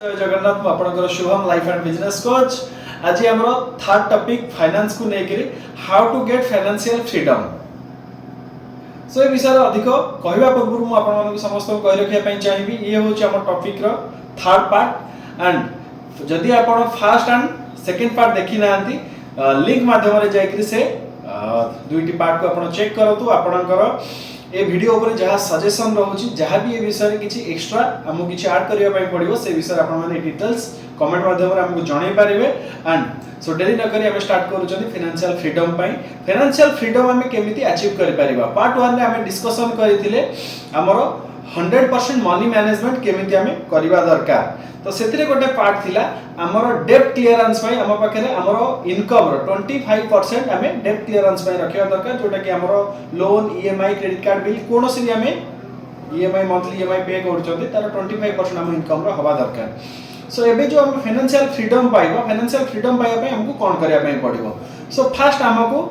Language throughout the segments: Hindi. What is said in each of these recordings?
जय जगन्नाथ आपनकर Shubham life and business coach. आज हमर थर्ड टॉपिक फाइनेंस को लेकर how to get financial freedom. So ए विषय अधिक कहवा पूर्व मु आपन मानक समस्त कहि रखिया पई चाहिबी। ये होची हमर टॉपिक रो थर्ड पार्ट एंड जदि आपन फर्स्ट एंड सेकंड पार्ट देखि नांती लिंक माध्यम रे जाय से दुईटी पार्ट को आपन चेक करतु। आपनकर ए वीडियो ऊपर जहाँ सजेशन रोची जहाँ भी ये विषय किसी एक्स्ट्रा आमको किसी ऐड करबा पई पड़िबो से विषय आपण माने डिटेल्स कमेंट माध्यम रे हमको जणाई पारिबे। एंड सो डेरी न करी हम स्टार्ट करूछनी फाइनेंशियल फ्रीडम पई। फाइनेंशियल फ्रीडम हम केमिति अचीव करि परिबा। पार्ट 1 रे हम डिस्कशन करिथिले हमरो 100% मनी मैनेजमेंट केमिति हम करिबा दरकार। तो सेतिरे गोटे पार्ट थिला हमरो डेब्ट क्लियरेंस पई हम पाखरे हमरो इनकम रो 25% हमें डेब्ट क्लियरेंस पई रखिया दरकार, जोटा कि हमरो loan EMI credit card bill कोनोसी भी हमें ईएमआई मंथली ईएमआई पे करछथि तार 25% हम इनकम रो हवा दरकार। सो एबे जो हम फाइनेंशियल फ्रीडम पाइबा, फाइनेंशियल फ्रीडम पाइबा पई हमको कोन करिया पई पड़िबो। सो फर्स्ट हमको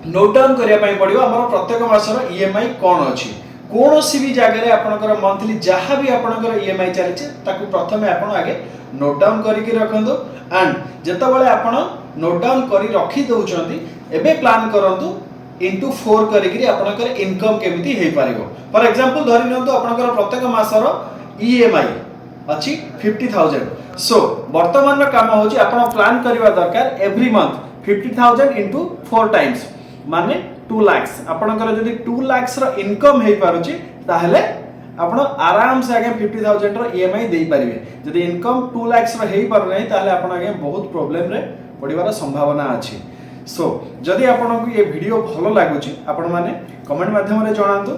नोट डाउन करिया पई पड़िबो हमरो प्रत्येक मासर ईएमआई कोन अछि। कोनोसी भी जगह रे आपनकर मंथली जहाँ भी आपनकर ईएमआई चलछि ताकू प्रथमे आपण आगे नोट डाउन करिके रखंदो। एंड जेतबेले आपण नोट डाउन करी रखी दउचंती एबे प्लान करंतु इनटू 4 करिकरी आपनकर इनकम केमिति हेइ पारिबो। फॉर एग्जांपल धरि नियंतु आपनकर प्रत्येक मासर ईएमआई अछि 50000। सो वर्तमान रो काम होछि आपण प्लान करबा दरकार एवरी मंथ 50000 इनटू 4 टाइम्स माने 2 लाख। आपनकर जदि 2 लाख रो इनकम हेइ पारुछि ताहले आपण आराम से आगे 50000 रो ईएमआई देई परिबे। जदि इनकम 2 लाख रो हेइ पारु नै ताहले आपण आगे बहुत प्रॉब्लम रे पडिबार संभावना अछि। सो जदि आपनको ये वीडियो भलो लागुछि आपण माने कमेंट माध्यम रे जणांतु।